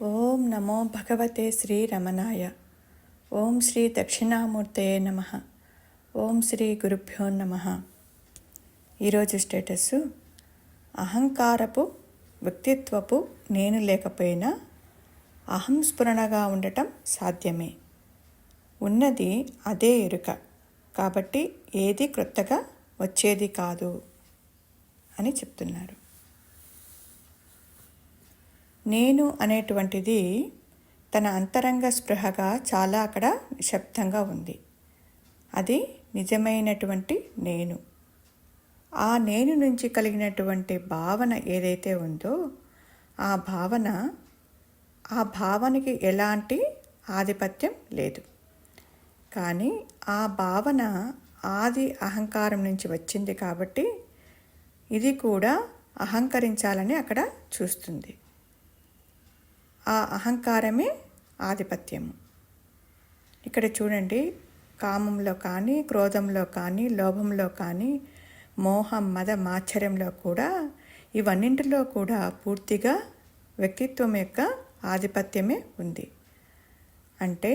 ఓం నమో భగవతే శ్రీ రమణాయ. ఓం శ్రీ దక్షిణామూర్తయే నమ. ఓం శ్రీ గురుభ్యో నమ. ఈరోజు స్టేటస్: అహంకారపు వ్యక్తిత్వపు నేను లేకపోయినా అహంస్ఫురణగా ఉండటం సాధ్యమే. ఉన్నది అదే ఎరుక కాబట్టి ఏది క్రొత్తగా వచ్చేది కాదు అని చెప్తున్నారు. నేను అనేటువంటిది తన అంతరంగ స్పృహగా చాలా అక్కడ నిశ్శబ్దంగా ఉంది. అది నిజమైనటువంటి నేను. ఆ నేను నుంచి కలిగినటువంటి భావన ఏదైతే ఉందో ఆ భావనకి ఎలాంటి ఆధిపత్యం లేదు. కానీ ఆ భావన ఆది అహంకారం నుంచి వచ్చింది కాబట్టి ఇది కూడా అహంకరించాలని అక్కడ చూస్తుంది. ఆ అహంకారమే ఆధిపత్యము. ఇక్కడ చూడండి, కామంలో కానీ, క్రోధంలో కానీ, లోభంలో కానీ, మోహం, మద, మాత్సర్యంలో కూడా, ఇవన్నింటిలో కూడా పూర్తిగా వ్యక్తిత్వం యొక్క ఆధిపత్యమే ఉంది. అంటే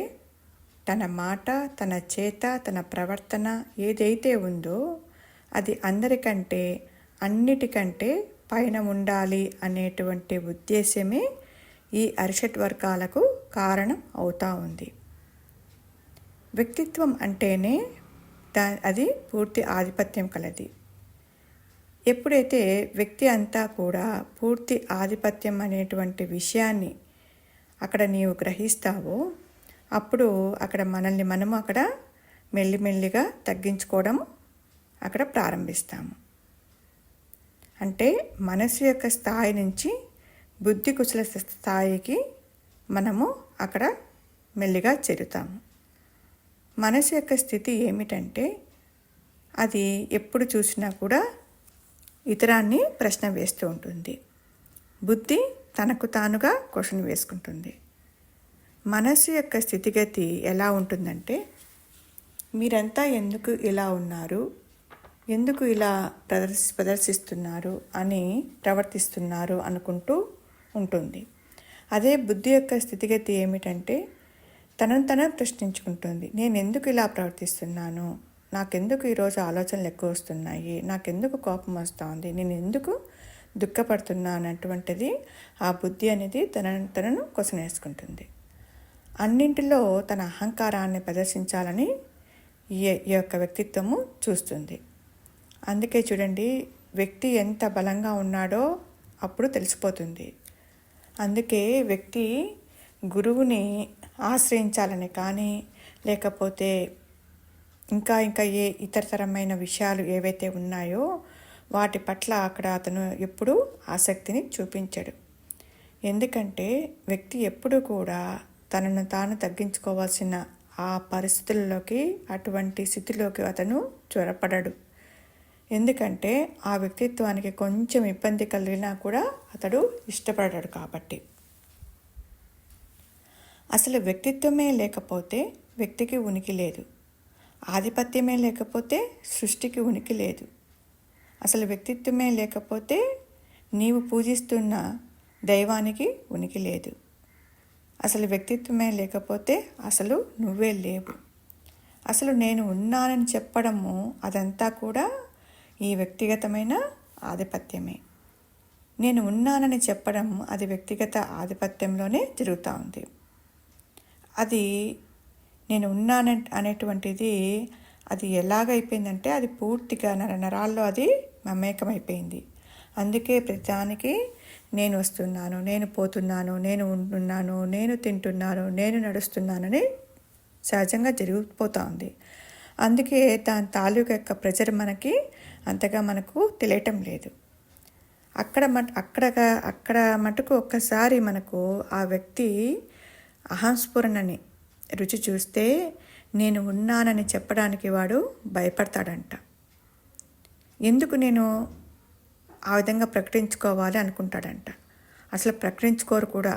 తన మాట, తన చేత, తన ప్రవర్తన ఏదైతే ఉందో అది అందరికంటే అన్నిటికంటే పైన ఉండాలి అనేటువంటి ఉద్దేశ్యమే ఈ అరిషడ్ వర్గాలకు కారణం అవుతూ ఉంది. వ్యక్తిత్వం అంటేనే అది పూర్తి ఆధిపత్యం కలది. ఎప్పుడైతే వ్యక్తి అంతా కూడా పూర్తి ఆధిపత్యం అనేటువంటి విషయాన్ని అక్కడ నీవు గ్రహిస్తావో అప్పుడు అక్కడ మనము అక్కడ మెల్లిమెల్లిగా తగ్గించుకోవడం అక్కడ ప్రారంభిస్తాము. అంటే మనసు యొక్క స్థాయి నుంచి బుద్ధి కుశల స్థాయికి మనము అక్కడ మెల్లిగా చేరుతాము. మనసు యొక్క స్థితి ఏమిటంటే అది ఎప్పుడు చూసినా కూడా ఇతరాన్ని ప్రశ్న వేస్తూ ఉంటుంది. బుద్ధి తనకు తానుగా క్వశ్చన్ వేసుకుంటుంది. మనసు యొక్క స్థితిగతి ఎలా ఉంటుందంటే మీరంతా ఎందుకు ఇలా ఉన్నారు, ఎందుకు ఇలా ప్రదర్శిస్తున్నారు అని ప్రవర్తిస్తున్నారు అనుకుంటూ ఉంటుంది. అదే బుద్ధి యొక్క స్థితిగతి ఏమిటంటే తనను ప్రశ్నించుకుంటుంది. నేను ఎందుకు ఇలా ప్రవర్తిస్తున్నాను, నాకెందుకు ఈరోజు ఆలోచనలు ఎక్కువ వస్తున్నాయి, నాకెందుకు కోపం వస్తుంది, నేను ఎందుకు దుఃఖపడుతున్నాను అటువంటిది ఆ బుద్ధి అనేది తనను క్వశ్చన్ వేసుకుంటుంది. అన్నింటిలో తన అహంకారాన్ని ప్రదర్శించాలని ఈ యొక్క వ్యక్తిత్వము చూస్తుంది. అందుకే చూడండి, వ్యక్తి ఎంత బలంగా ఉన్నాడో అప్పుడు తెలిసిపోతుంది. అందుకే వ్యక్తి గురువుని ఆశ్రయించాలని కానీ లేకపోతే ఇంకా ఏ ఇతరతరమైన విషయాలు ఏవైతే ఉన్నాయో వాటి పట్ల అక్కడ అతను ఎప్పుడూ ఆసక్తిని చూపించడు. ఎందుకంటే వ్యక్తి ఎప్పుడు కూడా తనను తాను తగ్గించుకోవాల్సిన ఆ పరిస్థితుల్లోకి, అటువంటి స్థితిలోకి అతను త్వరపడడు. ఎందుకంటే ఆ వ్యక్తిత్వానికి కొంచెం ఇబ్బంది కలిగినా కూడా అతడు ఇష్టపడడు. కాబట్టి అసలు వ్యక్తిత్వమే లేకపోతే వ్యక్తికి ఉనికి లేదు. ఆధిపత్యమే లేకపోతే సృష్టికి ఉనికి లేదు. అసలు వ్యక్తిత్వమే లేకపోతే నీవు పూజిస్తున్న దైవానికి ఉనికి లేదు. అసలు వ్యక్తిత్వమే లేకపోతే అసలు నువ్వే లేవు. అసలు నేను ఉన్నానని చెప్పడము అదంతా కూడా ఈ వ్యక్తిగతమైన ఆధిపత్యమే. నేను ఉన్నానని చెప్పడం అది వ్యక్తిగత ఆధిపత్యంలోనే జరుగుతూ ఉంది. అది నేను ఉన్నాను అనేటువంటిది అది ఎలాగైపోయిందంటే అది పూర్తిగా నరాల్లో అది మమేకమైపోయింది. అందుకే ప్రతిదానికి నేను వస్తున్నాను, నేను పోతున్నాను, నేను ఉంటున్నాను, నేను తింటున్నాను, నేను నడుస్తున్నానని సహజంగా జరిగిపోతూ ఉంది. అందుకే దాని తాలూకు యొక్క ప్రెజర్ మనకి అంతగా మనకు తెలియటం లేదు. అక్కడ మటుకు ఒక్కసారి మనకు ఆ వ్యక్తి అహంస్ఫురణని రుచి చూస్తే నేను ఉన్నానని చెప్పడానికి వాడు భయపడతాడంట. ఎందుకు నేను ఆ విధంగా ప్రకటించుకోవాలి అనుకుంటాడంట. అసలు ప్రకటించుకోరు కూడా.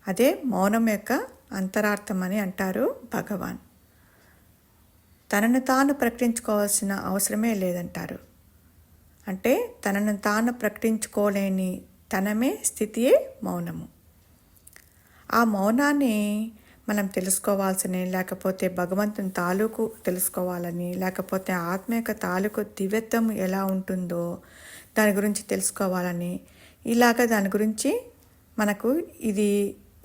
అదే మౌనం యొక్క అంతరార్థం అని అంటారు భగవాన్. తనను తాను ప్రకటించుకోవాల్సిన అవసరమే లేదంటారు. అంటే తనను తాను ప్రకటించుకోలేని తనమే స్థితియే మౌనము. ఆ మౌనాన్ని మనం తెలుసుకోవాల్సిన, లేకపోతే భగవంతుని తాలూకు తెలుసుకోవాలని, లేకపోతే ఆత్మ యొక్క తాలూకు దివ్యత్వం ఎలా ఉంటుందో దాని గురించి తెలుసుకోవాలని, ఇలాగ దాని గురించి మనకు ఇది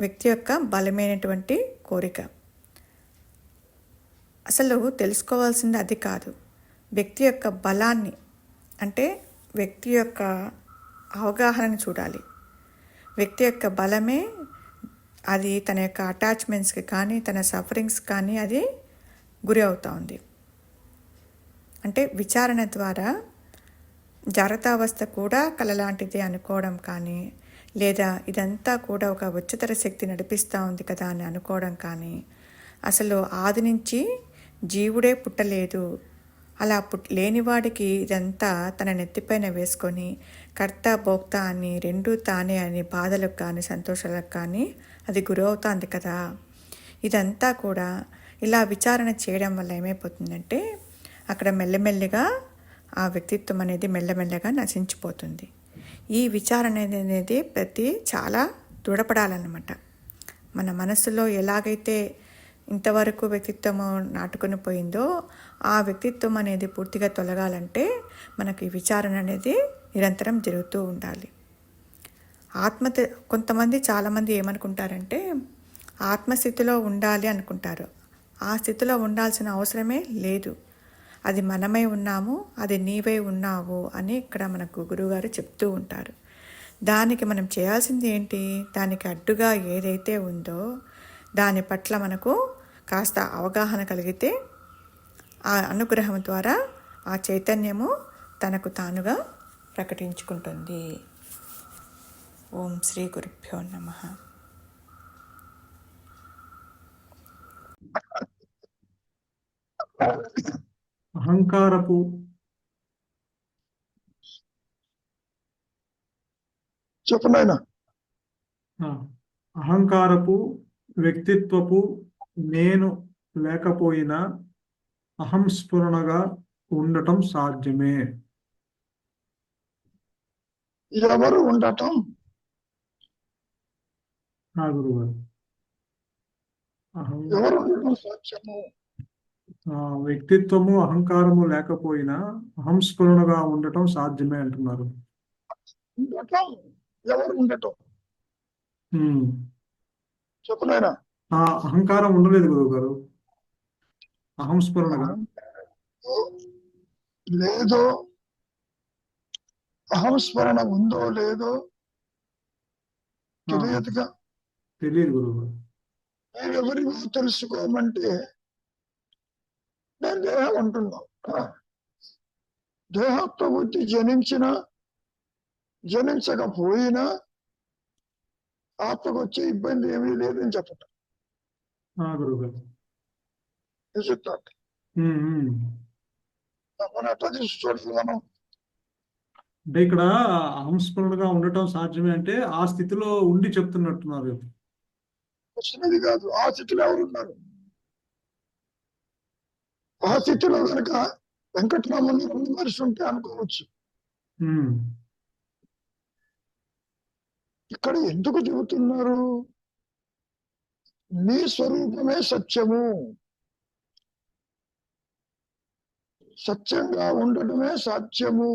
వ్యక్తి యొక్క బలమైనటువంటి కోరిక. అసలు తెలుసుకోవాల్సింది అది కాదు, వ్యక్తి యొక్క బలాన్ని, అంటే వ్యక్తి యొక్క అవగాహనని చూడాలి. వ్యక్తి యొక్క బలమే అది తన యొక్క అటాచ్మెంట్స్కి కానీ తన సఫరింగ్స్ కానీ అది గురి అవుతూ ఉంది. అంటే విచారణ ద్వారా జాగ్రత్తావస్థ కూడా కలలాంటిదే అనుకోవడం కానీ, లేదా ఇదంతా కూడా ఒక ఉच्चతర శక్తి నడిపిస్తూ ఉంది కదా అని అనుకోవడం కానీ, అసలు ఆది నుంచి జీవుడే పుట్టలేదు, అలా లేనివాడికి ఇదంతా తన నెత్తిపైన వేసుకొని కర్త భోక్త అని రెండూ తానే అని బాధలకు కానీ సంతోషాలకు కానీ అది గురవుతుంది కదా. ఇదంతా కూడా ఇలా విచారణ చేయడం వల్ల ఏమైపోతుందంటే అక్కడ మెల్లమెల్లిగా ఆ వ్యక్తిత్వం అనేది మెల్లమెల్లగా నశించిపోతుంది. ఈ విచారణ అనేది చాలా దృఢపడాలన్నమాట. మన మనసులో ఎలాగైతే ఇంతవరకు వ్యక్తిత్వము నాటుకొని పోయిందో ఆ వ్యక్తిత్వం అనేది పూర్తిగా తొలగాలంటే మనకి విచారణ అనేది నిరంతరం జరుగుతూ ఉండాలి. కొంతమంది చాలామంది ఏమనుకుంటారంటే ఆత్మస్థితిలో ఉండాలి అనుకుంటారు. ఆ స్థితిలో ఉండాల్సిన అవసరమే లేదు, అది మనమై ఉన్నాము, అది నీవై ఉన్నావు అని ఇక్కడ మనకు గురువుగారు చెప్తూ ఉంటారు. దానికి మనం చేయాల్సింది ఏంటి, దానికి అడ్డుగా ఏదైతే ఉందో దాని పట్ల మనకు కాస్త అవగాహన కలిగితే ఆ అనుగ్రహం ద్వారా ఆ చైతన్యము తనకు తానుగా ప్రకటించుకుంటుంది. ఓం శ్రీ గురుభ్యో నమః. అహంకారపు చెప్పనైనా అహంకారపు వ్యక్తిత్వపు నేను లేకపోయినా అహంస్ఫురణగా ఉండటం సాధ్యమే. ఎవరు ఉండటం గురుగారు ఎవరు ఉండటం సాధ్యము. వ్యక్తిత్వము అహంకారము లేకపోయినా అహంస్ఫురణగా ఉండటం సాధ్యమే అంటున్నారు. ఉండటం ఎవరు ఉండటం చెప్పనైనా అహంకారం ఉండలేదు గురువు గారు, అహంస్ఫురణగా లేదో, అహంస్మరణ ఉందో లేదో తెలియదుగా. తెలియదు గురువు గారు. ఎవరివో తెలుసుకోమంటే నేను దేహం అంటున్నావు. దేహత్వ బుద్ధి జనించినా జనించకపోయినా ఆత్మకు వచ్చే ఇబ్బంది ఏమీ లేదని చెప్పటం. చెప్తాను మనం ఎట్లా చూసుకోవాలి మనం. అంటే ఇక్కడ అహంస్ఫురణగా ఉండటం సాధ్యమే అంటే ఆ స్థితిలో ఉండి చెప్తున్నట్టున్నారు. వచ్చినది కాదు, ఆ స్థితిలో ఎవరున్నారు. ఆ స్థితిలో కనుక వెంకటరామన్ మనిషి ఉంటే అనుకోవచ్చు. ఇక్కడ ఎందుకు చెబుతున్నారు, నీ స్వరూపమే సత్యము, సత్యంగా ఉండటమే సాధ్యము,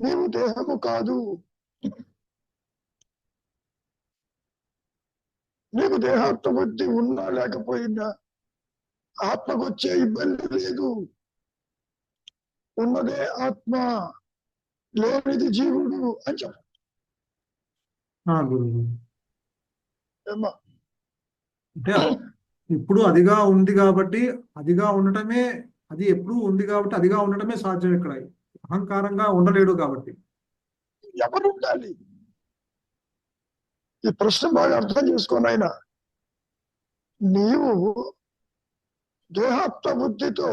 నీవు దేహము కాదు. నీకు దేహాత్మ బుద్ధి ఉన్నా లేకపోయినా ఆత్మకు వచ్చే ఇబ్బంది లేదు. ఉన్నదే ఆత్మ, లేనిది జీవుడు అని చెప్ప. అంటే ఇప్పుడు అదిగా ఉంది కాబట్టి అదిగా ఉండటమే, అది ఎప్పుడు ఉంది కాబట్టి అదిగా ఉండటమే సాధ్యం. ఇక్కడ అహంకారంగా ఉండలేడు కాబట్టి ఎవరు ఉండాలి? ఈ ప్రశ్న బాగా అర్థం చేసుకోని ఆయన, నీవు దేహాత్మ బుద్ధితో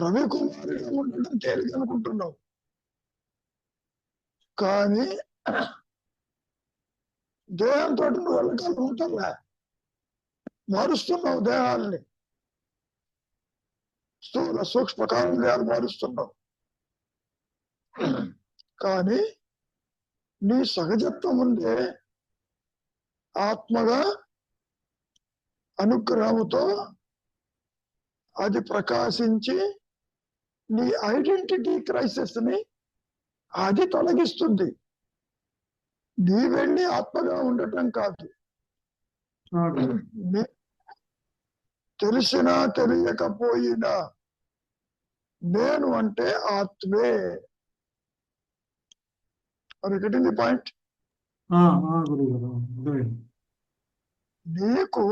రవికుమారిగా ఉండడం తేలిక అనుకుంటున్నావు, కానీ దేహంతో నువ్వు వెళ్ళకాలం ఉంటావా, మారుస్తున్నావు దేహాల్ని, స్థూల సూక్ష్మ కారణాలు మారుస్తున్నావు. కానీ నీ సహజత్వం ఉందే ఆత్మగా అనుగ్రహంతో అది ప్రకాశించి నీ ఐడెంటిటీ క్రైసిస్ ని అది తొలగిస్తుంది. నీ వెళ్ళి ఆత్మగా ఉండటం కాదు. తెలిసినా తెలియకపోయినా నేను అంటే ఆత్మే. అది పాయింట్. నీకు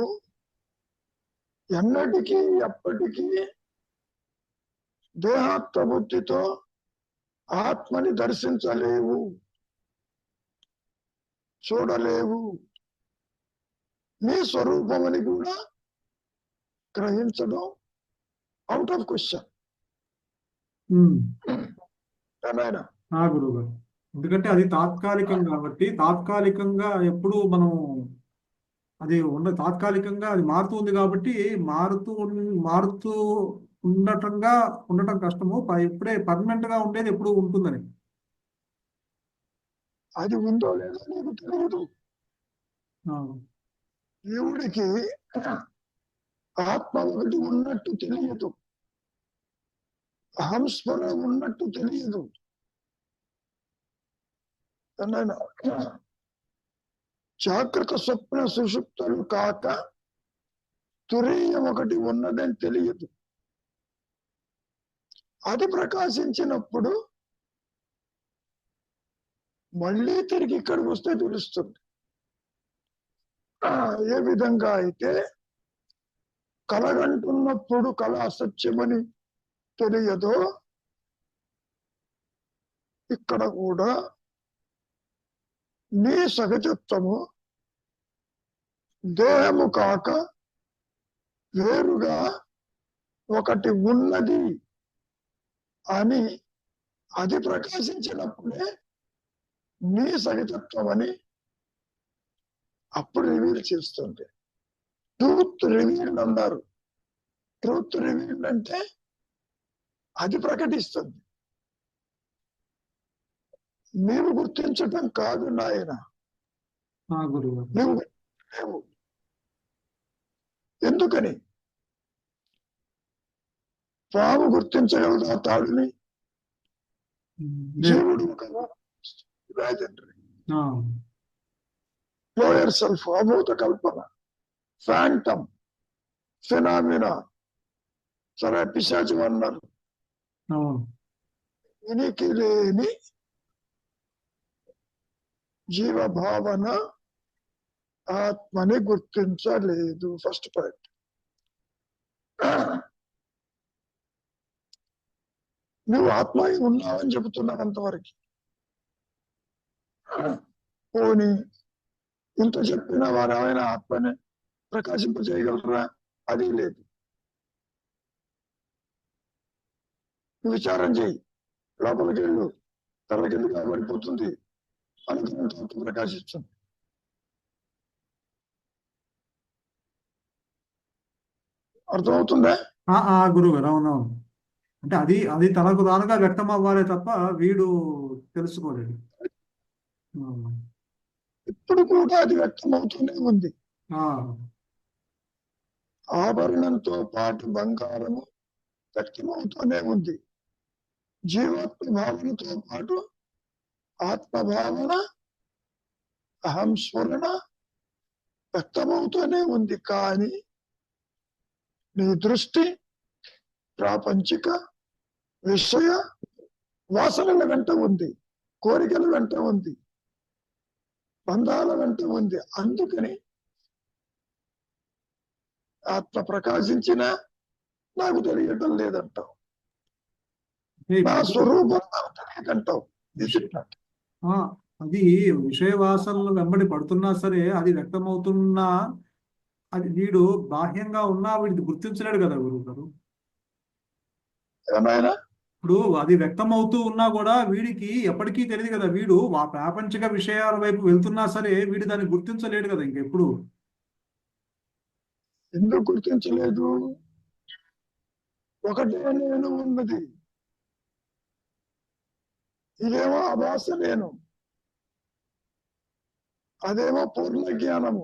ఎన్నటికీ ఎప్పటికీ దేహాత్మ బుద్ధితో ఆత్మని దర్శించలేవు, చూడలేవు. నీ స్వరూపమని కూడా గ్రహించడం అవుట్ ఆఫ్ క్వశ్చన్. గురువు, ఎందుకంటే అది తాత్కాలికం కాబట్టి, తాత్కాలికంగా ఎప్పుడు మనం అది తాత్కాలికంగా అది మారుతుంది కాబట్టి మారుతూ ఉండటం కష్టము. ఇప్పుడే పర్మనెంట్ గా ఉండేది ఎప్పుడు ఉంటుందని. అది ఉందో లేదో నీకు తెలియదు. దేవుడికి ఆత్మ ఒకటి ఉన్నట్టు తెలియదు, అహంస్మరణ ఉన్నట్టు తెలియదు. జాగ్రత్త స్వప్న సుషుప్తులు కాక తురీయం ఒకటి ఉన్నదని తెలియదు. అది ప్రకాశించినప్పుడు మళ్ళీ తిరిగి ఇక్కడికి వస్తే తెలుస్తుంది. ఏ విధంగా అయితే కలగంటున్నప్పుడు కళ అసత్యమని తెలియదో, ఇక్కడ కూడా నీ సహజత్వము దేహము కాక వేరుగా ఒకటి ఉన్నది అని అది ప్రకాశించినప్పుడే నీ సహజత్వం అని అప్పుడు రివీల్ చేస్తుంది. ట్రూత్ రివీల్డ్ అన్నారు. ట్రూత్ రివీల్డ్ అంటే అది ప్రకటిస్తుంది. నీవు గుర్తించటం కాదు నాయన. నువ్వు ఎందుకని పాము గుర్తించగలదు ఆ తాడుని? జీవుడు ఒక లోయర్ సెల్ఫ్, అభూత కల్పన, ఫ్యాంటమ్, ఫినామినా. సరే పిశాచం అన్నారు. ఉనికి లేని జీవభావన ఆత్మని గుర్తించలేదు. First point. నువ్వు ఆత్మ ఉన్నావని చెబుతున్నావు అంతవరకు. పోనీ ఇంత చెప్పిన వారు ఏమైనా ఆత్మని ప్రకాశింపజేయగలరా? అది లేదు. విచారం చేయి, లోపలికి వెళ్ళు, తల కింద కాబడిపోతుంది, అనుగ్రహంతో ప్రకాశిస్తుంది. అర్థమవుతుందా? గురుగారు, అవునవును. అంటే అది తనకు తానుగా వ్యక్తం అవ్వాలి తప్ప వీడు తెలుసుకోలేడు. ఇప్పుడు కూడా అది వ్యక్తమవుతూనే ఉంది. ఆభరణంతో పాటు బంగారము వ్యక్తమవుతూనే ఉంది. జీవాత్మ భావనతో పాటు ఆత్మభావన, అహంస్మరణ వ్యక్తమవుతూనే ఉంది. కానీ నీ దృష్టి ప్రాపంచిక విషయ వాసనల వెంట ఉంది, కోరికల వెంట ఉంది, బంధాల వెంట ఉంది. అందుకని ఆత్మ ప్రకాశించిన నాకు తెలియటం లేదంటావు, నా స్వరూపం నాకు తెలియదంటావు. అది విషయ వాసనలు వెంబడి పడుతున్నా సరే, అది వ్యక్తమవుతున్నా, అది వీడు బాహ్యంగా ఉన్నా వీడిది గుర్తించలేడు కదా గురువు గారు. ఏమైనా ఇప్పుడు అది వ్యక్తమవుతూ ఉన్నా కూడా వీడికి ఎప్పటికీ తెలియదు కదా. వీడు ఆ ప్రాపంచిక విషయాల వైపు వెళ్తున్నా సరే వీడు దాన్ని గుర్తించలేడు కదా ఇంకెప్పుడు. ఎందుకు గుర్తించలేదు? ఒకటే నేను ఉన్నది, ఇదేమో ఆభాస నేను. అదేమో పూర్ణ జ్ఞానము.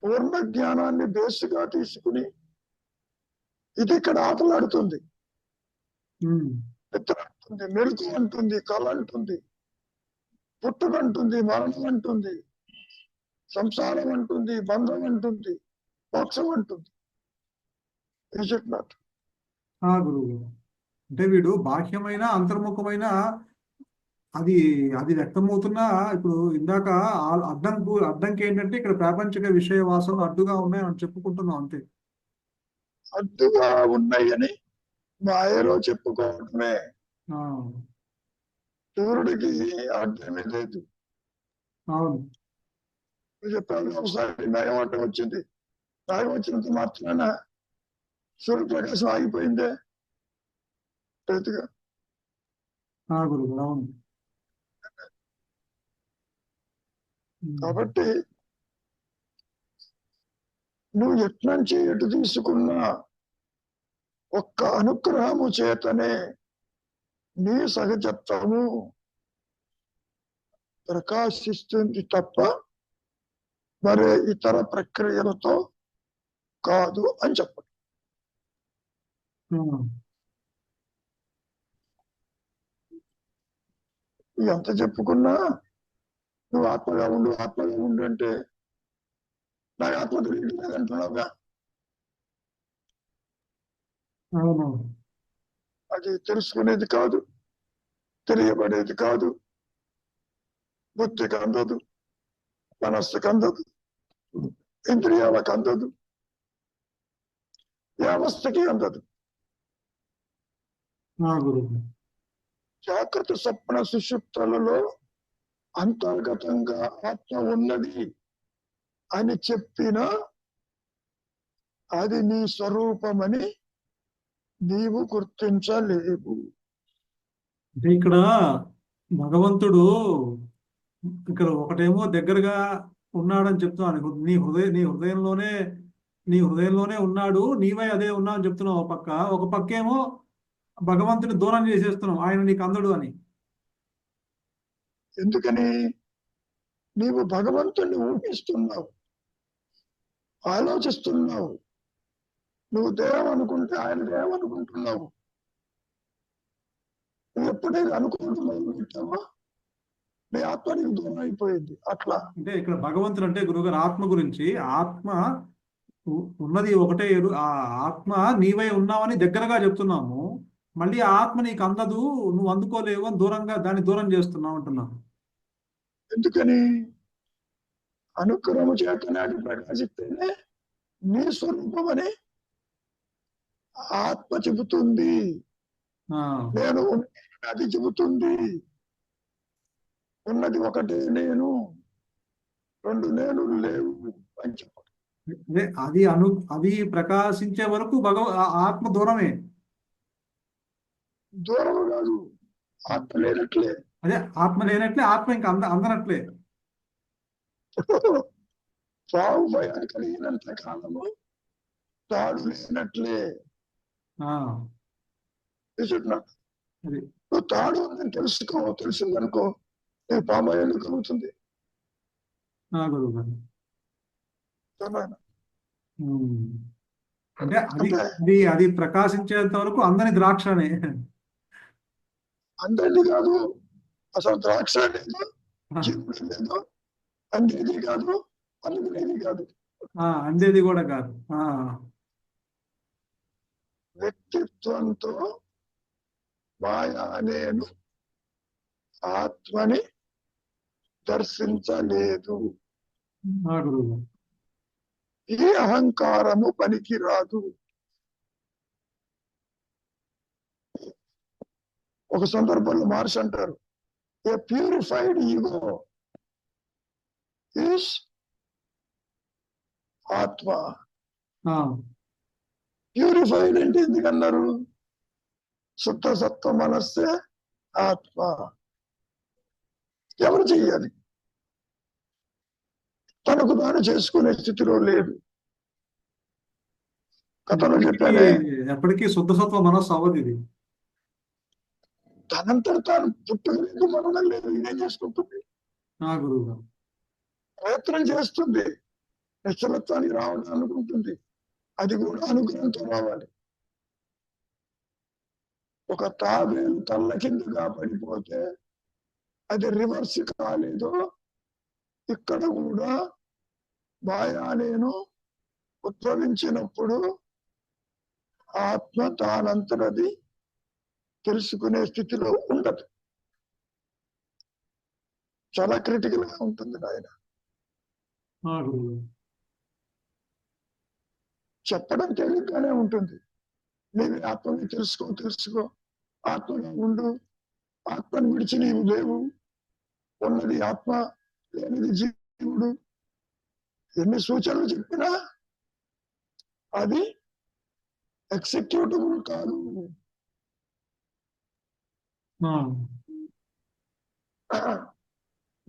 పూర్ణ జ్ఞానాన్ని బేస్గా తీసుకుని ఇది ఇక్కడ ఆటలాడుతుంది. నిద్ర అంటుంది, మెలకు అంటుంది, కళ అంటుంది, పుట్టుకంటుంది, మరణం అంటుంది, సంసారం అంటుంది, బంధం అంటుంది, మోక్షం అంటుంది. Is it not? గురువు అంటే వీడు బాహ్యమైన అంతర్ముఖమైన అది అది వ్యక్తమవుతున్నా ఇప్పుడు ఇందాక అడ్డంకి ఏంటంటే ఇక్కడ ప్రాపంచిక విషయ వాసనలు అడ్డుగా ఉన్నాయని చెప్పుకుంటున్నాం అంతే. అడ్డుగా ఉన్నాయని మాయలో చెప్పుకోవడమే. సూర్యుడికి అడ్డమే లేదు. అవును చెప్పాను ఒకసారి నయం అడ్డం వచ్చింది. నయం వచ్చినంత మాత్రాన సూర్యప్రకాశం ఆగిపోయిందే రైతుగా. గురువు అవును. కాబట్టి నువ్వు ఎట్నుంచి ఎటు తీసుకున్నా ఒక్క అనుగ్రహము చేతనే నీ సహజత్వము ప్రకాశిస్తుంది తప్ప మరే ఇతర ప్రక్రియలతో కాదు అని చెప్పండి. ఎంత చెప్పుకున్నా నువ్వు ఆత్మగా ఉండు అంటే నాకు ఆత్మ తెలియట్లేదు అంటున్నావుగా. అది తెలుసుకునేది కాదు, తెలియబడేది కాదు, బుద్ధికి అందదు, మనస్సుకు అందదు, ఇంద్రియాలకు అందదు, వ్యవస్థకి అందదు. జాగ్రత్త స్వప్న సుషుప్తులలో అంతర్గతంగా ఆత్మ ఉన్నది అని చెప్పినా అది నీ స్వరూపమని నీవు గుర్తించలేవు. అంటే ఇక్కడ భగవంతుడు ఇక్కడ ఒకటేమో దగ్గరగా ఉన్నాడని చెప్తున్నాను. నీ హృదయంలోనే ఉన్నాడు, నీవై అదే ఉన్నావు అని చెప్తున్నావు ఒక పక్కేమో భగవంతుని దూరం చేసేస్తున్నావు, ఆయన నీకు అందడు అని. ఎందుకని? నీవు భగవంతుడిని ఊహిస్తున్నావు, ఆలోచిస్తున్నావు. నువ్వు దేవం అనుకుంటే ఆయన దేవం అనుకుంటున్నావు. నువ్వు ఎప్పుడైతే అనుకోవడం మొదలు పెట్టావా నీ ఆత్మ నీకు దూరం అయిపోయింది. అట్లా అంటే ఇక్కడ భగవంతుడు అంటే గురువుగారు ఆత్మ గురించి, ఆత్మ ఉన్నది ఒకటే, ఆ ఆత్మ నీవై ఉన్నావని దగ్గరగా చెప్తున్నాము, మళ్ళీ ఆ ఆత్మ నీకు అందదు, నువ్వు అందుకోలేవు అని దాన్ని దూరం చేస్తున్నావు అంటున్నావు. ఎందుకని? అనుగ్రహము చేతనే అది ప్రకాశిస్తేనే నీ స్వరూపం అని ఆత్మ చెబుతుంది. నేను అది చెబుతుంది. ఉన్నది ఒకటే నేను, రెండు నేను లేవు అని చెప్పండి. అది ప్రకాశించే వరకు ఆత్మ దూరమే. దూరం కాదు, ఆత్మ లేనట్లే. అదే ఆత్మ లేనట్లే, ఆత్మ ఇంకా అందనట్లే. సాగు భయాన్ని కలిగినంత కాలము తాడు లేనట్లే. నువ్వు తాడు ఉందని తెలిసిందనుకో, నేను పామాయిల్ కలుగుతుంది. అంటే అది ప్రకాశించేంత వరకు అందని ద్రాక్షనే. అందరిది కాదు, అసలు ద్రాక్ష లేదు, జీవుడు లేదు, అందేది కాదు, అందుకునేది కాదు, అందేది కూడా కాదు. వ్యక్తిత్వంతో మాయా నేను ఆత్మని దర్శించలేదు. ఈ అహంకారము పనికిరాదు. ఒక సందర్భంలో మహర్షి అంటారు, ఏ ప్యూరిఫైడ్ ఈగో ఈస్ ఆత్మ. ప్యూరిఫైడ్ అంటే ఎందుకన్నారు? శుద్ధ సత్వ మనస్సే ఆత్మ. ఎవరు చెయ్యాలి? తనకు తాను చేసుకునే స్థితిలో లేదు. కథలో చెప్పానే, ఎప్పటికీ శుద్ధ సత్వ మనస్సు అవ్వదు ఇది. తనంతట తాను పుట్టుక లేదు, మరణం లేదు, ఇదేం చేసుకుంటుంది? గురువు గారు. ప్రయత్నం చేస్తుంది, నిశ్చలత్వానికి రావడం అనుకుంటుంది. అది కూడా అనుగ్రహంతో రావాలి. ఒక తాబేలు తల్ల కిందగా పడిపోతే అది రివర్స్ కాలేదో, ఇక్కడ కూడా మాయా నేను ఉద్భవించినప్పుడు ఆత్మ తానంతరది తెలుసుకునే స్థితిలో ఉండదు. చాలా క్రిటికల్ గా ఉంటుంది నాయన. గురువు గారు. చెప్పడం తేలిగ్గానే ఉంటుంది. నీవు ఆత్మని తెలుసుకో, ఆత్మగా ఉండు, ఆత్మను విడిచి నీవు లేవు, ఉన్నది ఆత్మ, లేనిది జీవుడు. ఎన్ని సూచనలు చెప్పినా అది ఎక్సిక్యూటబుల్ కాదు.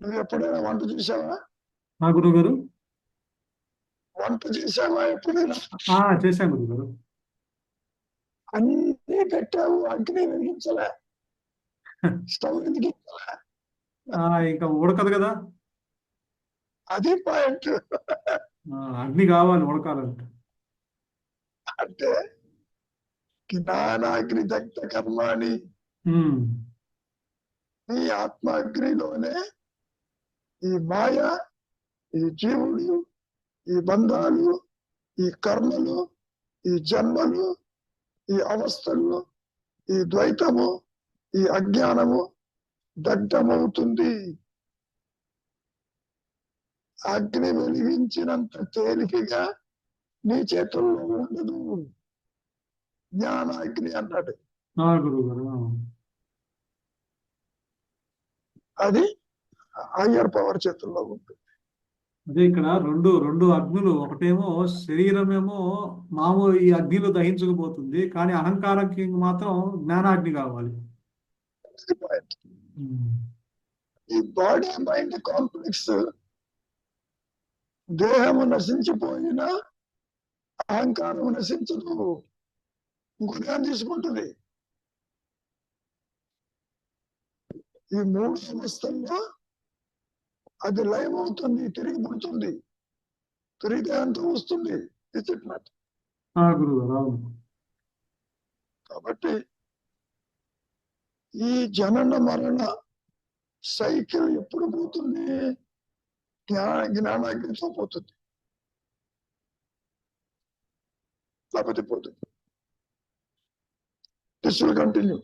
నువ్వు ఎప్పుడైనా వంట చేసావా? గురువు గారు. వంట చేసావా ఎప్పుడైనా? చేశాను గురువు గారు. అన్ని పెట్టావు, అగ్ని వెలిగించలే, స్టవ్ వెలిగించలే, ఇంకా ఉడకదు కదా. అది పాయింట్. అగ్ని కావాలి ఉడకాలంటే. అంటే జ్ఞానాగ్ని దగ్ధ కర్మాణి, ఈ ఆత్మాగ్నిలోనే ఈ మాయ, ఈ జీవుడు, ఈ బంధాలు, ఈ కర్మలు, ఈ జన్మలు, ఈ అవస్థలు, ఈ ద్వైతము, ఈ అజ్ఞానము దగ్ధమవుతుంది. అగ్ని వెలిగించినంత తేలికగా నీ చేతుల్లో ఉండదు. జ్ఞానాగ్ని అన్నాడు. గురువు గారు. అది హయ్యర్ పవర్ చేతుల్లో ఉంటుంది. అదే ఇక్కడ రెండు అగ్నులు. ఒకటేమో శరీరమేమో మామూలు ఈ అగ్నిలో దహించకపోతుంది, కానీ అహంకారానికి మాత్రం జ్ఞానాగ్ని కావాలి. ఈ బాడీ మైండ్ కాంప్లెక్స్ దేహము నశించిపోయినా అహంకారం నశించదు, ఇంకో దేహం తీసుకుంటుంది. ఈ మూడు అవస్థల్లో అది లైవ్ అవుతుంది, తిరిగి పుడుతుంది, తిరిగి దేహంతో వస్తుంది. కాబట్టి ఈ జనన మరణ సైకిల్ ఎప్పుడు పోతుంది? జ్ఞానాగ్నితో పోతుంది, లేకపోతే పోతుంది. This will continue.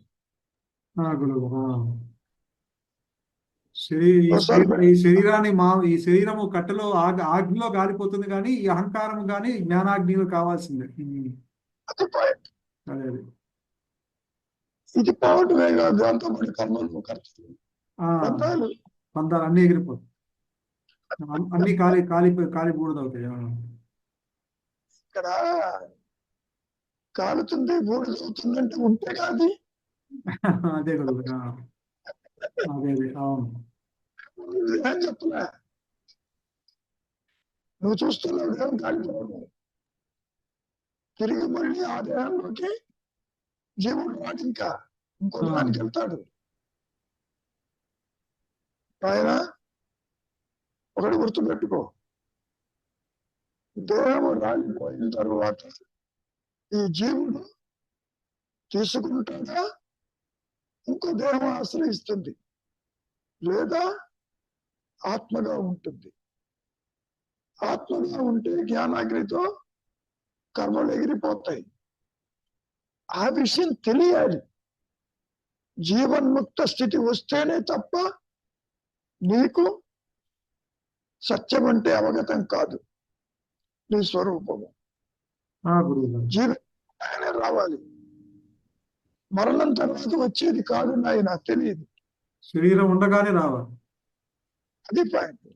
ఈ శరీరము కట్టెలో అగ్నిలో కాలిపోతుంది, కానీ ఈ అహంకారం కానీ జ్ఞానాగ్నిలో కావాల్సిందే. అది పాయింట్. అదే ఇది పోవటమే కాదు, దాంతో మన కర్మలు ఖర్చులు పందాలు అన్ని ఎగిరిపోతాయి, అన్ని కాలి బూడిదవుతాయి. ఇక్కడ కాలుతుంది, బూడిదవుతుందంటే ఉంటే కాదు. అదే కదా. అదే అవును. ఏం చెప్పలే, నువ్వు చూస్తున్నావు దేహం కాలిపోవడం, తిరిగి మళ్ళీ ఆ దేహంలోకి జీవుడు రాడు, ఇంకా ఇంకో దానికి వెళ్తాడు. ఆయన ఒకటి గుర్తుపెట్టుకో, దేహము రాలిపోయిన తరువాత ఈ జీవుడు తీసుకుంటాడా, ఇంకో దేహం ఆశ్రయిస్తుంది, లేదా ఆత్మగా ఉంటుంది. ఆత్మగా ఉంటే జ్ఞానాగ్నితో కర్మలు ఎగిరిపోతాయి. ఆ విషయం తెలియాలి. జీవన్ముక్త స్థితి వస్తేనే తప్ప నీకు సత్యం అంటే అవగతం కాదు. నీ స్వరూపము జీవన రావాలి. మరణం తర్వాత వచ్చేది కాదు నాయన, తెలియదు. శరీరం ఉండగానే రావాలి, అది పాయింట్.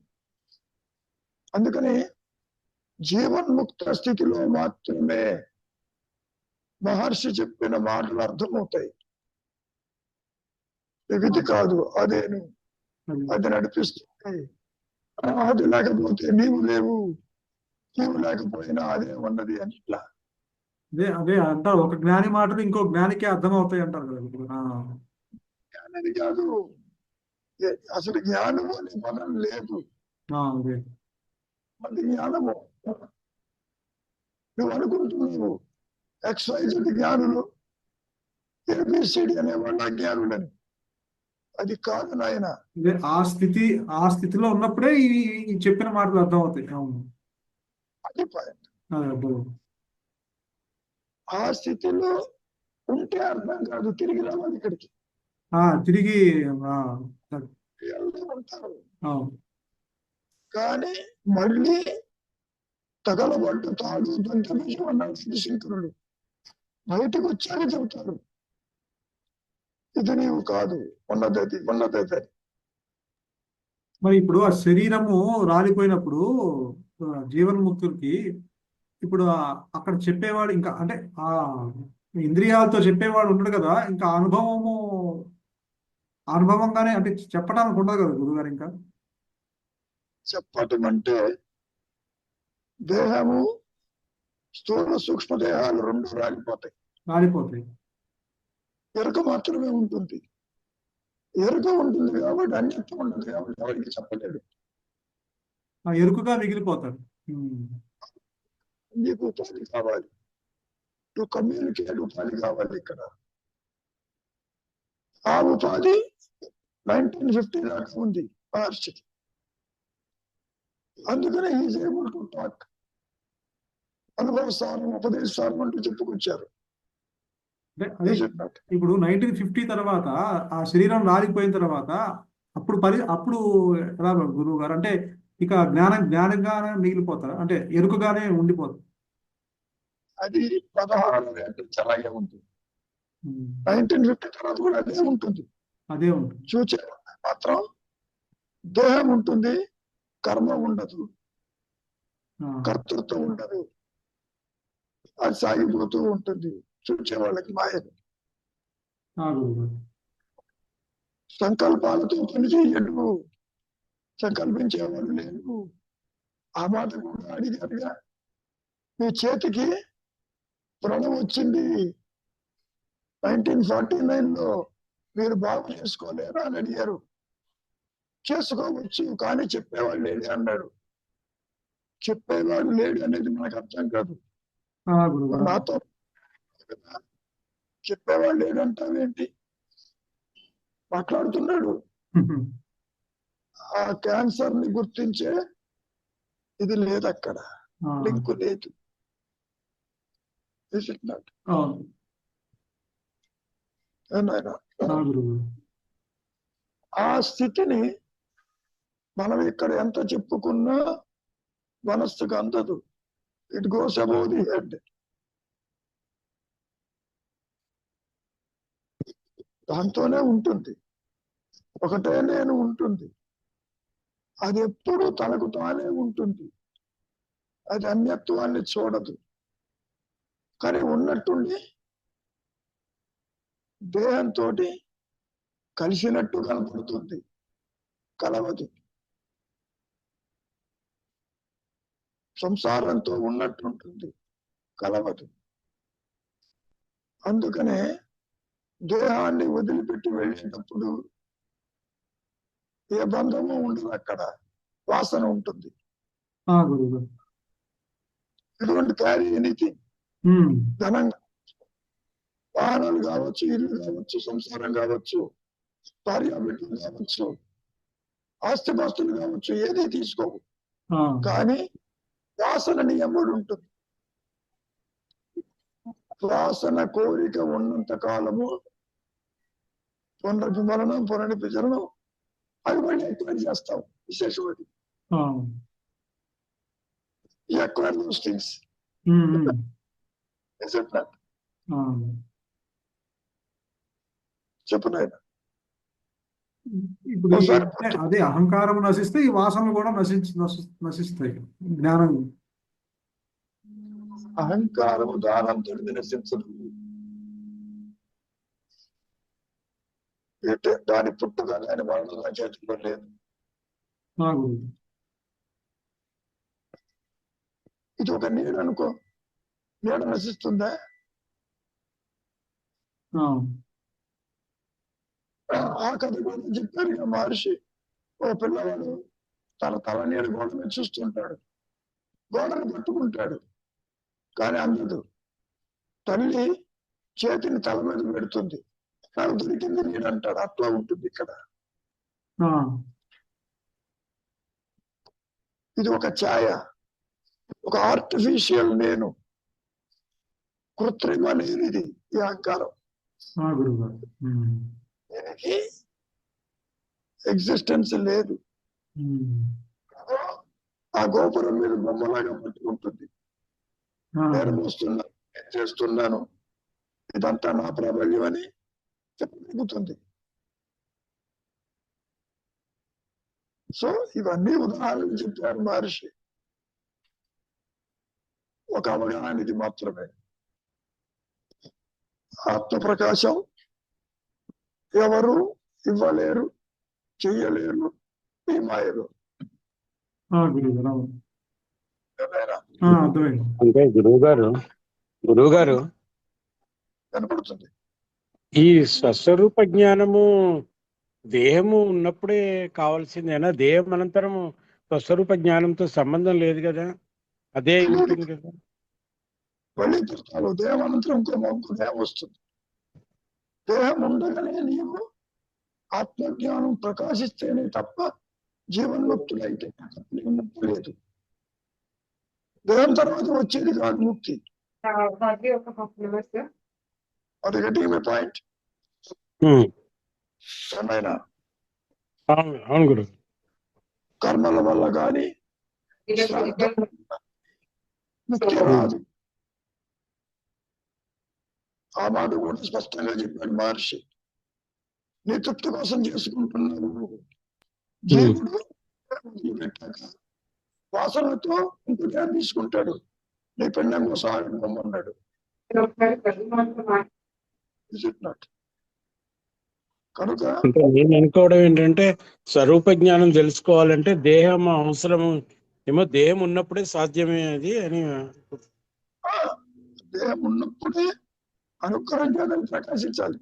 అందుకని జీవన్ముక్త స్థితిలో మాత్రమే మహర్షి చెప్పిన మాటలు అర్థమవుతాయి. ఇది కాదు, అదేను, అది నడిపిస్తుంది. అది లేకపోతే నీవు లేవు, నీవు లేకపోయినా అదే ఉన్నది అని. ఇట్లా అదే అంటారు, ఒక జ్ఞాని మాటలు ఇంకో జ్ఞానికే అర్థం అవుతాయి అంటారు కదా. అనేది కాదు, అసలు జ్ఞానము అనే పదం లేదు. అదే అది జ్ఞానము. నువ్వు అనుకుంటున్నావు XYZ జ్ఞానులు, ABCD అనేవాళ్ళు అజ్ఞానులని. అది కాదు నాయన. అదే ఆ స్థితిలో ఉన్నప్పుడే ఈ చెప్పిన మాటలు అర్థం అవుతాయి. అవును, అది పాయింట్. అదే అర్థం. ఆ స్థితిలో ఉంటే అర్థం కాదు, తిరిగి రావాలి ఇక్కడికి. తిరిగి వెళ్తూ ఉంటారు అవును. కానీ మళ్ళీ తగలబడ్డ తాడు దంతబీజం అన్నాడు శ్రీశంకరుడు. బయటకు వచ్చాక చెబుతారు, ఇది నీవు కాదు, ఉన్నదది ఉన్నదది. మరి ఇప్పుడు ఆ శరీరము రాలిపోయినప్పుడు జీవన్ముక్తులకి ఇప్పుడు అక్కడ చెప్పేవాడు ఇంకా అంటే ఆ ఇంద్రియాలతో చెప్పేవాడు ఉండడు కదా, ఇంకా అనుభవంగానే అంటే చెప్పడానికి ఉండదు కదా గురుగారు ఇంకా. చెప్పటం అంటే దేహము స్థూల సూక్ష్మ దేహాలు రెండు రాలిపోతాయి. ఎరుక మాత్రమే ఉంటుంది. ఎరుక ఉంటుంది కాబట్టి అన్యత్వం ఉండదు కాబట్టి ఎవరికి చెప్పలేడు. ఎరుకుగా మిగిలిపోతాడు. నీకు ఉపాధి కావాలి, నువ్వు కమ్యూనికేట్ ఉపాధి కావాలి. ఇక్కడ ఆ ఉపాధి 1950 దాకా ఉంది మహర్షికి. అందుకనే ఈజ్ ఏబుల్ టు టాక్. అనుభవసారం ఉపదేశారం అంటూ చెప్పుకొచ్చారు. అదే ఇప్పుడు 1950 తర్వాత ఆ శరీరం రాలిపోయిన తర్వాత అప్పుడు ఎలా గురువు గారు అంటే ఇక జ్ఞానంగానే మిగిలిపోతారు, అంటే ఎరుకగానే ఉండిపోతారు. అది 16 అలాగే ఉంటుంది. 1950 తర్వాత కూడా అదే ఉంటుంది. చూచే మాత్రం దేహం ఉంటుంది, కర్మ ఉండదు, కర్తృత్వం ఉండదు. అది సాగిపోతూ ఉంటుంది చూచే వాళ్ళకి మాయలు. సంకల్పాలతో పని చేయడు, సంకల్పించేవాడు లేదు. ఆ మాట కూడా అడిగారుగా, మీ చేతికి వ్రణం వచ్చింది 1949లో, మీరు బాగు చేసుకోలేరా అని అడిగారు. చేసుకోవచ్చు కానీ చెప్పేవాడు లేడు అన్నాడు. చెప్పేవాడు లేడు అనేది మనకు అర్థం కాదు. నాతో చెప్పేవాడు లేడు అంటావేంటి? మాట్లాడుతున్నాడు. ఆ క్యాన్సర్ ని గుర్తించే ఇది లేదు అక్కడ, లింకు లేదు. ఆ స్థితిని మనం ఇక్కడ ఎంత చెప్పుకున్నా మనస్సుకు అందదు. It goes above the head. దాంతోనే ఉంటుంది, ఒకటే నేను ఉంటుంది. అది ఎప్పుడు తనకు తానే ఉంటుంది. అది అన్యత్వాన్ని చూడదు. కానీ ఉన్నట్టుండి దేహంతో కలిసినట్టు కనపడుతుంది, కలవదు. సంసారంతో ఉన్నట్టుంటుంది, కలవదు. అందుకనే దేహాన్ని వదిలిపెట్టి వెళ్ళేటప్పుడు ఏ బంధము ఉండదు, అక్కడ వాసన ఉంటుంది. ఇటువంటి క్యారీ ఎనీథింగ్, ధనం, వాహనాలు కావచ్చు, ఇల్లు కావచ్చు, సంసారం కావచ్చు, భార్యాబిడ్డలు కావచ్చు, ఆస్తిపాస్తులు కావచ్చు, ఏది తీసుకోవు. కానీ వాసన నీ ఎమ్మడి ఉంటుంది. వాసన కోరిక ఉన్నంత కాలము పునర్విమరణం, పునర్విచరణం, అవి మళ్ళీ ఎక్కువ చేస్తాం. విశేషమైనది ఎక్కువ థింగ్స్. చెప్పు నాయన. ఇప్పుడు అదే అహంకారం నశిస్తే ఈ వాసనలు కూడా నశిస్తాయి. జ్ఞానం, అహంకారము దానంతో నశించదు. దాని పుట్టుక దాని మరణం నా చేతిలో లేదు. ఇది ఒక నీడ అనుకో, నీడ నశిస్తుందా? ఆ కథ కూడా చెప్పారు ఇక మహర్షి. ఓ పిల్లవాడు తన తలనీడ గోడ మీద చూస్తుంటాడు, గోడను పట్టుకుంటాడు కానీ అందదు. తల్లి చేతిని తల మీద పెడుతుంది, నాకు దొరికింది నీడు అంటాడు. అట్లా ఉంటుంది ఇక్కడ. ఆ, ఇది ఒక ఛాయ, ఒక ఆర్టిఫిషియల్ నేను, కృత్రిమ నేను. ఇది ఈ అహంకారం. గురువు గారు. దీనికి ఎగ్జిస్టెన్స్ లేదు. ఆ గోపురం మీద బొమ్మలాగా పట్టుకుంటుంది. నేను మోస్తున్నాను, నేను చేస్తున్నాను, ఇదంతా నా ప్రాబల్యం అని చెప్పగలుగుతుంది. సో ఇవన్నీ ఉదాహరణలు చెప్పారు మహర్షి. ఒక అవగాహనకి మాత్రమే. ఆత్మ ప్రకాశం ఎవరు ఇవ్వలేరు, చెయ్యలేరు ఈ మాయలు. గురువు గారు. అవును. ఏమైనా అర్థమైంది. అంటే గురువు గారు కనపడుతుంది. ఈ స్వస్వరూప జ్ఞానము దేహము ఉన్నప్పుడే కావాల్సిందేనా? దేహం అనంతరము స్వస్వరూప జ్ఞానంతో సంబంధం లేదు కదా, అదే ఉంటుంది కదా. మళ్ళీ చెప్తాను, దేహం అనంతరం ఇంకో దేహం వస్తుంది. దేహం ఉండగానే నీవు ఆత్మజ్ఞానం ప్రకాశిస్తేనే తప్ప జీవన్ముక్తులైతే ముక్తి లేదు. దేహం తర్వాత వచ్చేది కాదు ముక్తి. అది గట్టి మీ పాయింట్. ఏమైనా అవును గురు. కర్మల వల్ల కానీ ముక్తి రాదు. ఆ మాట కూడా స్పష్టంగా చెప్పాడు మహర్షి. నీ తృప్తి కోసం చేసుకుంటున్నావు. జీవుడు పెట్టాక వాసనతో ఇంకొక తీసుకుంటాడు. నీ పెండం కోసం ఆడుకోమన్నాడు. కనుక అంటే నేను అనుకోవడం ఏంటంటే, స్వరూప జ్ఞానం తెలుసుకోవాలంటే దేహం అవసరం ఏమో, దేహం ఉన్నప్పుడే సాధ్యమే అది అని. దేహం ఉన్నప్పుడే అనుగ్రహం జ్ఞానం ప్రకాశించాలి.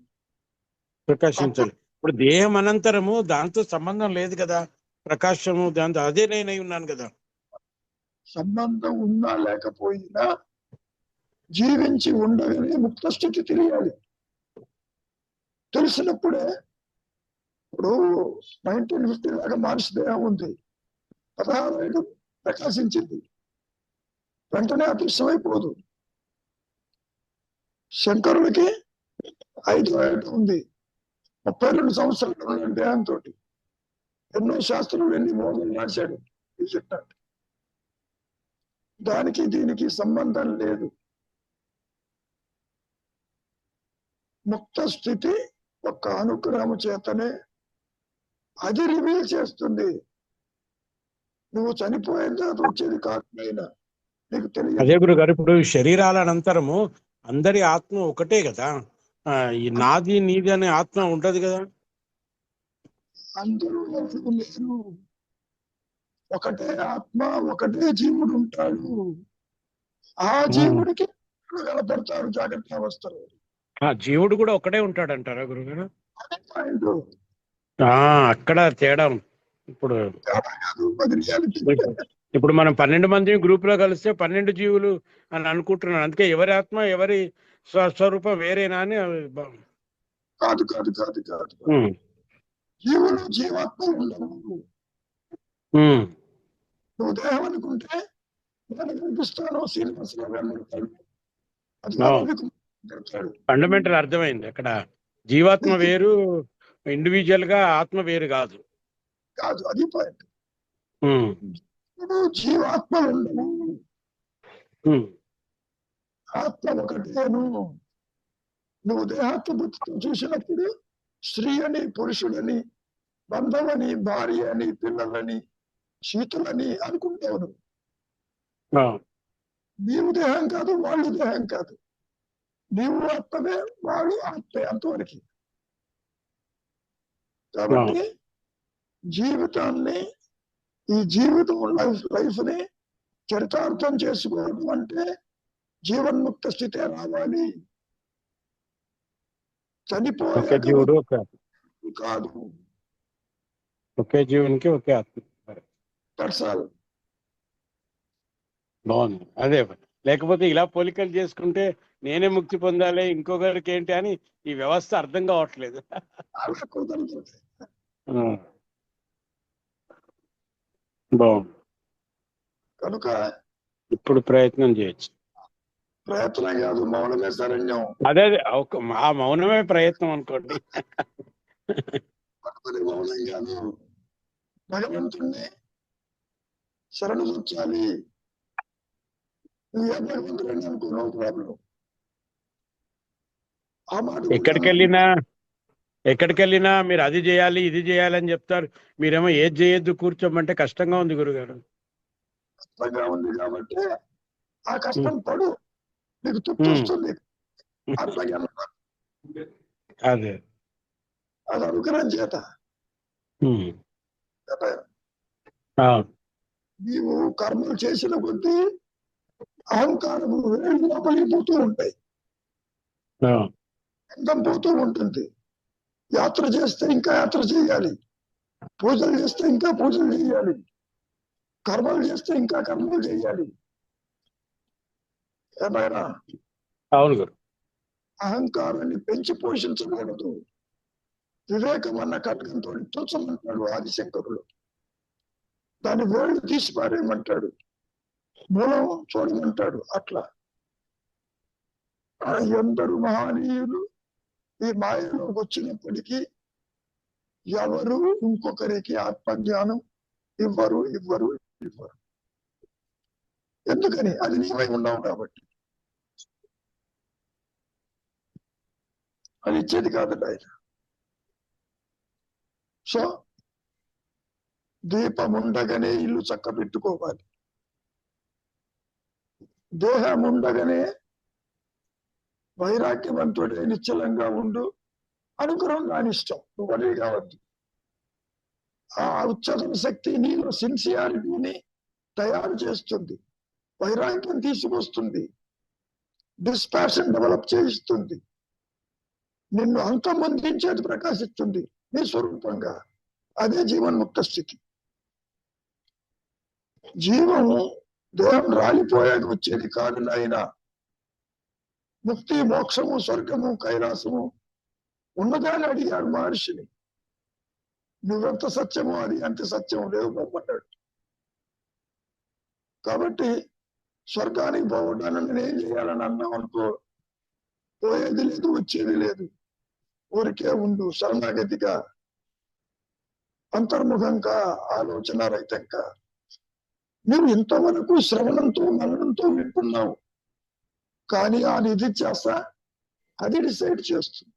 ఇప్పుడు దేహం అనంతరము దాంతో సంబంధం లేదు కదా, ప్రకాశము దాంతో అదే నేనై ఉన్నాను కదా. సంబంధం ఉన్నా లేకపోయినా జీవించి ఉండగానే ముక్త స్థితి తెలియాలి. తెలిసినప్పుడే, ఇప్పుడు 1950 దాకా మనిషి దేహం ఉంది, 16 ప్రకాశించింది, వెంటనే అదృశ్యమైపోదు. శంకరుడికి 5 ఉంది, 32 సంవత్సరాలు ఉన్న దేహంతో ఎన్నో శాస్త్రాలు, ఎన్ని మోదలు రాశాడు. చెప్పాడు. దానికి దీనికి సంబంధం లేదు. ముక్త స్థితి ఒక్క అనుగ్రహం చేతనే అది రివీల్ చేస్తుంది. నువ్వు చనిపోయిన తర్వాత వచ్చేది కాకపోయినా నీకు తెలియదు. అదే గురు గారు, ఇప్పుడు శరీరాల అనంతరము అందరి ఆత్మ ఒకటే కదా. ఈ నాది నీది అనే ఆత్మ ఉంటది కదా. అందరూ ఎవరు లేరు, ఒకటే ఆత్మ, ఒకటే జీవుడు ఉంటాడు. ఆ జీవుడికి కనపడతారు జాగ్రత్త అవస్థలు. జీవుడు కూడా ఒకటే ఉంటాడు అంటారా గురుగారు? అదే పాయింట్. అక్కడ తేడా. ఇప్పుడు రియాలిటీ. ఇప్పుడు మనం 12 మంది గ్రూప్ లో కలిస్తే 12 జీవులు అని అనుకుంటున్నాను. అందుకే ఎవరి ఆత్మ ఎవరి స్వరూపం వేరేనా అని. కాదు కాదు కాదు కాదు. జీవులు జీవాత్మ ఉండవు. నువ్వు దేహం అనుకుంటే నేను కనిపిస్తాను, శ్రీనివాసరావు కనబడతాడు, ఫండమెంటల్ అర్థమైంది. అక్కడ జీవాత్మ వేరు, ఇండివిజువల్ గా ఆత్మ వేరు కాదు. కాదు, అది పాయింట్. జీవాత్మ ఉండవు, ఆత్మ ఒకటేను. నువ్వు దేహాత్మ బుద్ధితో చూసినప్పుడు స్త్రీ అని, పురుషుడని, బంధమని, భార్య అని, పిల్లలని, శీతులని అనుకుంటావు. నీవు దేహం కాదు, వాళ్ళు దేహం కాదు. నీవు ఆత్మవే, వాడు ఆత్మే, అంతవరకు. కాబట్టి జీవితాన్ని, ఈ జీవితం లైఫ్ ని చరితార్థం చేసుకోవడం అంటే జీవన్ముక్త స్థితి రావాలి. చనిపోయాక కాదు. ఒకే జీవునికి ఒకే ఆత్మ. That's all. బాగుంది. అదే లేకపోతే ఇలా పోలికలు చేసుకుంటే నేనే ముక్తి పొందాలి ఇంకొకరికి ఏంటి అని ఈ వ్యవస్థ అర్థం కావట్లేదు. అలా కుదరదు. బాగుంది. కనుక ఇప్పుడు ప్రయత్నం చేయొచ్చు. ప్రయత్నం కాదు, మౌనమే శరణ్యం. అదే ఆ మౌనమే ప్రయత్నం అనుకోండి. పట్టుకుని మౌనం కాదు, భగవంతుణ్ణి శరణు చూచాలి. నువ్వు భగవంతుడిని అనుకో, నో ప్రాబ్లం. ఆ మాట ఎక్కడికి వెళ్ళినా మీరు అది చేయాలి ఇది చేయాలి అని చెప్తారు. మీరేమో ఏది చేయొద్దు కూర్చోమంటే కష్టంగా ఉంది గురుగారు. కష్టంగా ఉంది కాబట్టి ఆ కష్టం పడు, నీకు తృప్తి వస్తుంది. అదే అది అనుగ్రహం చేత. నీవు కర్మలు చేసిన కొద్దీ అహంకారము లోపలికి పోతూ ఉంటాయి, అందం పోతూ ఉంటుంది. యాత్ర చేస్తే ఇంకా యాత్ర చేయాలి, పూజలు చేస్తే ఇంకా పూజలు చేయాలి, కర్మలు చేస్తే ఇంకా కర్మలు చేయాలి. ఏమైనా అవును గురు. అహంకారాన్ని పెంచి పోషించకూడదు. వివేకం అన్న ఖడ్గంతో తులచమంటాడు ఆదిశంకరుడు. దాని వేళ్ళు తీసి పారేయమంటాడు, మూలం చూడమంటాడు. అట్లా ఎందరు మహనీయులు ఈ మాయలోకి వచ్చినప్పటికీ ఎవరు ఇంకొకరికి ఆత్మజ్ఞానం ఇవ్వరు. ఎందుకని? అది నీవై ఉండవు కాబట్టి. అది ఇచ్చేది కాదు ఆయన. సో దీపం ఉండగానే ఇల్లు చక్క పెట్టుకోవాలి, దేహం ఉండగానే వైరాగ్యవంతుడే నిశ్చలంగా ఉండు. అనుగ్రహం కాని ఇష్టం నువ్వనే కావద్దు. ఆ ఉచ్చతమ శక్తి నీలో సిన్సియారిటీని తయారు చేస్తుంది, వైరాగ్యం తీసుకొస్తుంది, డిస్పాషన్ డెవలప్ చేయిస్తుంది, నిన్ను అంతమొందించేది ప్రకాశిస్తుంది నీ స్వరూపంగా. అదే జీవన్ముక్త స్థితి. జీవము దేహం రాలిపోయాక వచ్చేది కాదు నాయన. ముక్తి, మోక్షము, స్వర్గము, కైలాసము ఉన్నదాన్ని అడిగాడు మహర్షిని. నువ్వెంత సత్యమో అది అంత సత్యం లేవు పొమ్మన్నాడు. కాబట్టి స్వర్గానికి పోవడానికి నేనేం చేయాలని అన్నావు అనుకో, పోయేది లేదు వచ్చేది లేదు, ఊరికే ఉండు శరణాగతిగా, అంతర్ముఖంగా, ఆలోచన రహితంగా. నువ్వు ఇంతవరకు శ్రవణంతో మననంతో వింటున్నావు, కానీ ఆ నిధి చేస్త అది డిసైడ్ చేస్తుంది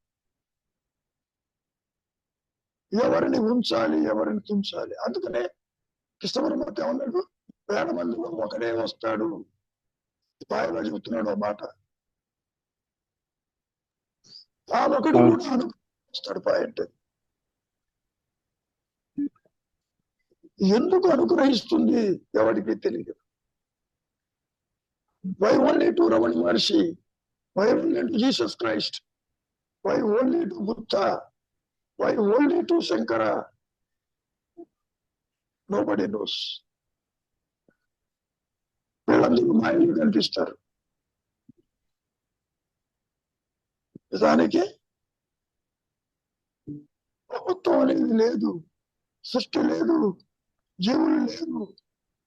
ఎవరిని ఉంచాలి ఎవరిని తుంచాలి. అందుకనే కృష్ణపరమాత్మ ఏమన్నాడు, 1000 మందిలో ఒకడే వస్తాడు. పాయలో చెబుతున్నాడు ఆ మాట. ఆ ఒకడు కూడా అనుగ్రహిస్తాడు. పాయ అంటే ఎందుకు అనుగ్రహిస్తుంది ఎవరికి తెలియదు. Why only to Ramana Maharshi, why only to Jesus Christ, why only to Buddha, why only to Shankara? Nobody knows. వీళ్ళందరూ మాయలు కనిపిస్తారు. నిజానికి ప్రభుత్వం అనేది లేదు, సృష్టి లేదు, జీవులు లేవు,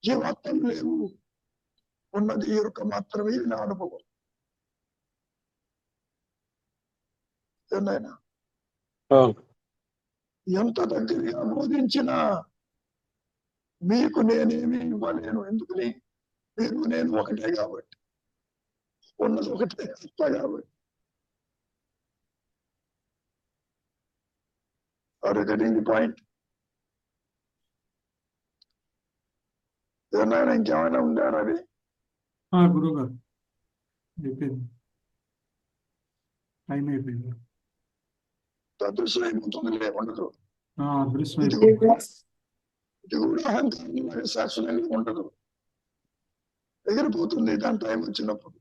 జీవాత్మలు లేవు. ఉన్నది ఎరుక మాత్రమే. నా అనుభవం. ఏనాయనా ఎంత దగ్గరగా బోధించినా మీకు నేనేమి ఇవ్వలేను. ఎందుకని? మీరు నేను ఒకటే కాబట్టి, ఉన్నది ఒకటే తప్ప కాబట్టి. Are you getting the point? ఏమైనా ఇంకేమైనా ఉండారా? అది గురువు గారు అయిపోయింది, టైం అయిపోయింది. అదృశ్యం అయిపోతుంది, ఉండదు. అదృశ్యం ఇది కూడా అహంకారం శాశ్వతంగా ఉండదు, ఎగిరిపోతుంది దాని టైం వచ్చినప్పుడు.